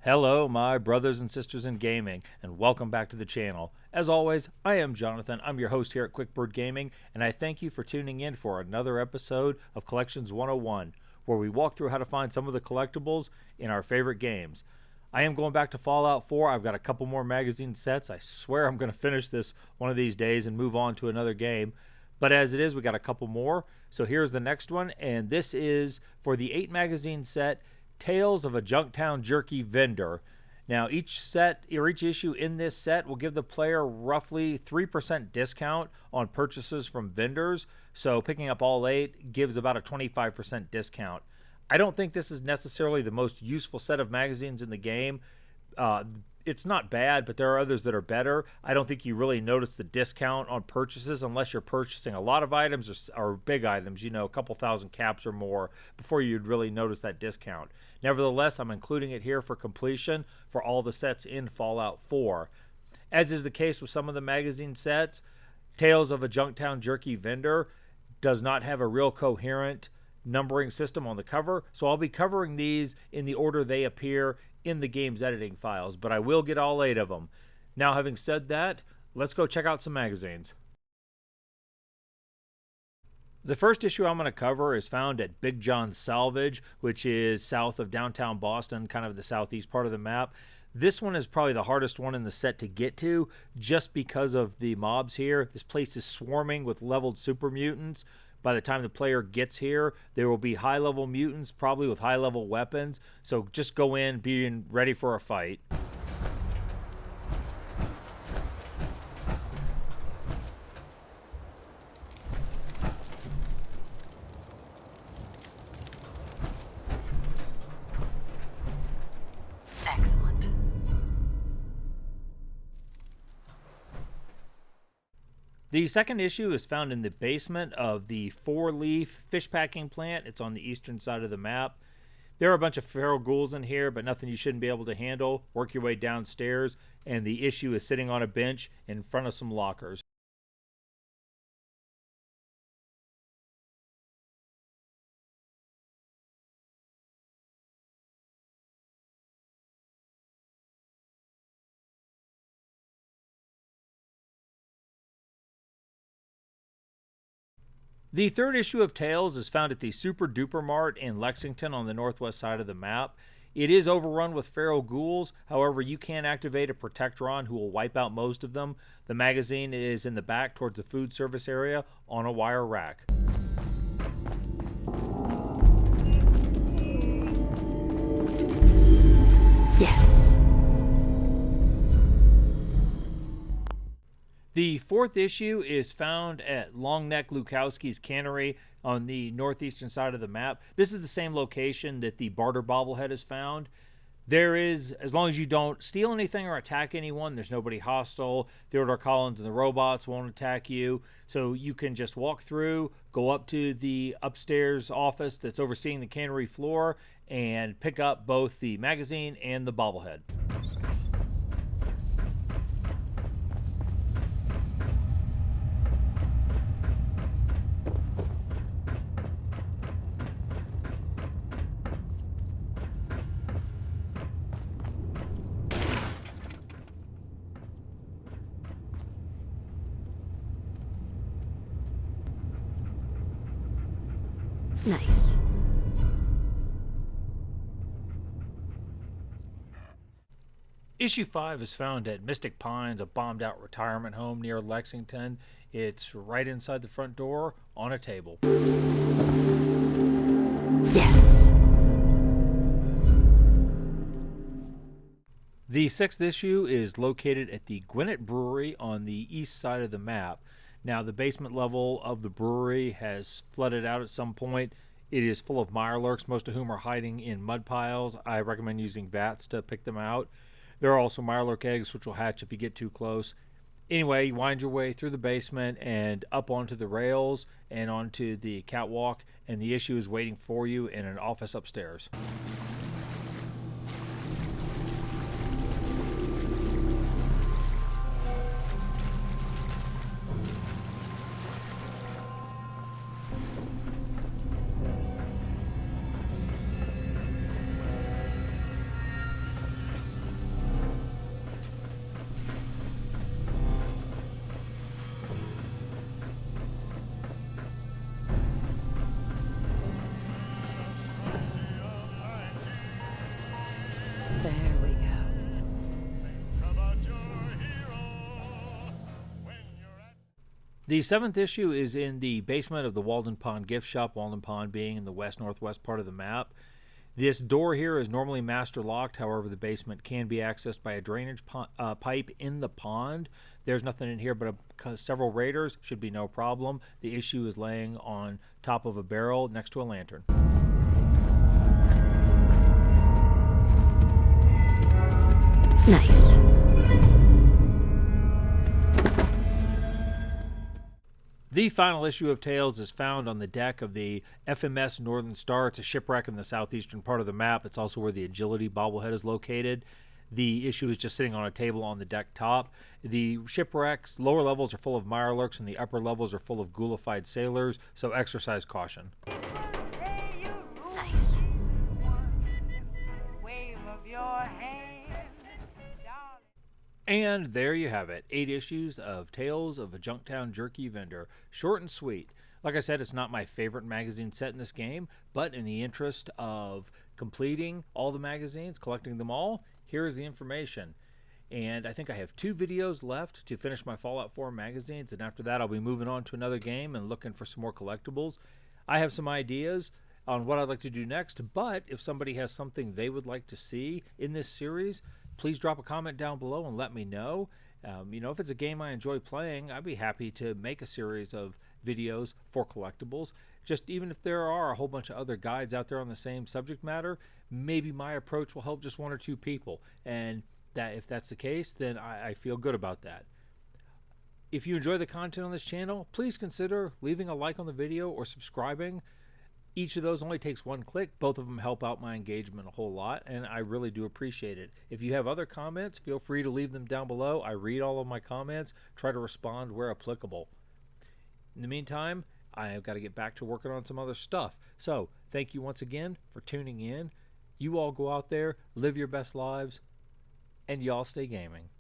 Hello, my brothers and sisters in gaming, and welcome back to the channel. As always, I am Jonathan. I'm your host here at QuickBird Gaming, and I thank you for tuning in for another episode of Collections 101, where we walk through how to find some of the collectibles in our favorite games. I am going back to Fallout 4. I've got a couple more magazine sets. I swear I'm going to finish this one of these days and move on to another game. But as it is, we got a couple more. So here's the next one, and this is for the 8 magazine set, Tales of a Junktown Jerky Vendor. Now each issue in this set will give the player roughly 3% discount on purchases from vendors. So picking up all 8 gives about a 25% discount. I don't think this is necessarily the most useful set of magazines in the game. It's not bad, but there are others that are better. I don't think you really notice the discount on purchases unless you're purchasing a lot of items or big items, you know, a couple thousand caps or more, before you'd really notice that discount. Nevertheless, I'm including it here for completion for all the sets in Fallout 4. As is the case with some of the magazine sets, Tales of a Junktown Jerky Vendor does not have a real coherent numbering system on the cover, so I'll be covering these in the order they appear in the game's editing files, but I will get all 8 of them. Now, having said that, let's go check out some magazines. The first issue I'm going to cover is found at Big John's Salvage, which is south of downtown Boston, kind of the southeast part of the map. This one is probably the hardest one in the set to get to, just because of the mobs here. This place is swarming with leveled super mutants. By the time the player gets here, there will be high-level mutants, probably with high-level weapons. So just go in being ready for a fight. Excellent. The second issue is found in the basement of the 4-leaf fish packing plant. It's on the eastern side of the map. There are a bunch of feral ghouls in here, but nothing you shouldn't be able to handle. Work your way downstairs, and the issue is sitting on a bench in front of some lockers. The third issue of Tales is found at the Super Duper Mart in Lexington on the northwest side of the map. It is overrun with feral ghouls, however you can activate a Protectron who will wipe out most of them. The magazine is in the back towards the food service area on a wire rack. Yes. The fourth issue is found at Longneck Lukowski's Cannery on the northeastern side of the map. This is the same location that the barter bobblehead is found. There is, as long as you don't steal anything or attack anyone, there's nobody hostile. Theodore Collins and the robots won't attack you. So you can just walk through, go up to the upstairs office that's overseeing the cannery floor, and pick up both the magazine and the bobblehead. Nice. Issue 5 is found at Mystic Pines, a bombed-out retirement home near Lexington. It's right inside the front door on a table. Yes. The sixth issue is located at the Gwinnet Brewery on the east side of the map. Now, the basement level of the brewery has flooded out at some point. It is full of mirelurks, most of whom are hiding in mud piles. I recommend using vats to pick them out. There are also mirelurk eggs, which will hatch if you get too close. Anyway, you wind your way through the basement and up onto the rails and onto the catwalk, and the issue is waiting for you in an office upstairs. There we go. The 7th issue is in the basement of the Walden Pond gift shop, Walden Pond being in the west-northwest part of the map. This door here is normally master locked, however the basement can be accessed by a drainage pipe in the pond. There's nothing in here but several raiders, should be no problem. The issue is laying on top of a barrel next to a lantern. Nice. The final issue of Tales is found on the deck of the FMS Northern Star. It's a shipwreck in the southeastern part of the map. It's also where the Agility bobblehead is located. The issue is just sitting on a table on the deck top. The shipwreck's lower levels are full of mirelurks and the upper levels are full of ghoulified sailors, so exercise caution. Nice. And there you have it, 8 issues of Tales of a Junktown Jerky Vendor. Short and sweet. Like I said, it's not my favorite magazine set in this game, but in the interest of completing all the magazines, collecting them all, here is the information. And I think I have 2 videos left to finish my Fallout 4 magazines, and after that I'll be moving on to another game and looking for some more collectibles. I have some ideas on what I'd like to do next, but if somebody has something they would like to see in this series, please drop a comment down below and let me know. If it's a game I enjoy playing, I'd be happy to make a series of videos for collectibles. Just even if there are a whole bunch of other guides out there on the same subject matter, maybe my approach will help just 1 or 2 people. And that if that's the case, then I feel good about that. If you enjoy the content on this channel, please consider leaving a like on the video or subscribing. Each of those only takes 1 click. Both of them help out my engagement a whole lot, and I really do appreciate it. If you have other comments, feel free to leave them down below. I read all of my comments, try to respond where applicable. In the meantime, I have got to get back to working on some other stuff. So, thank you once again for tuning in. You all go out there, live your best lives, and y'all stay gaming.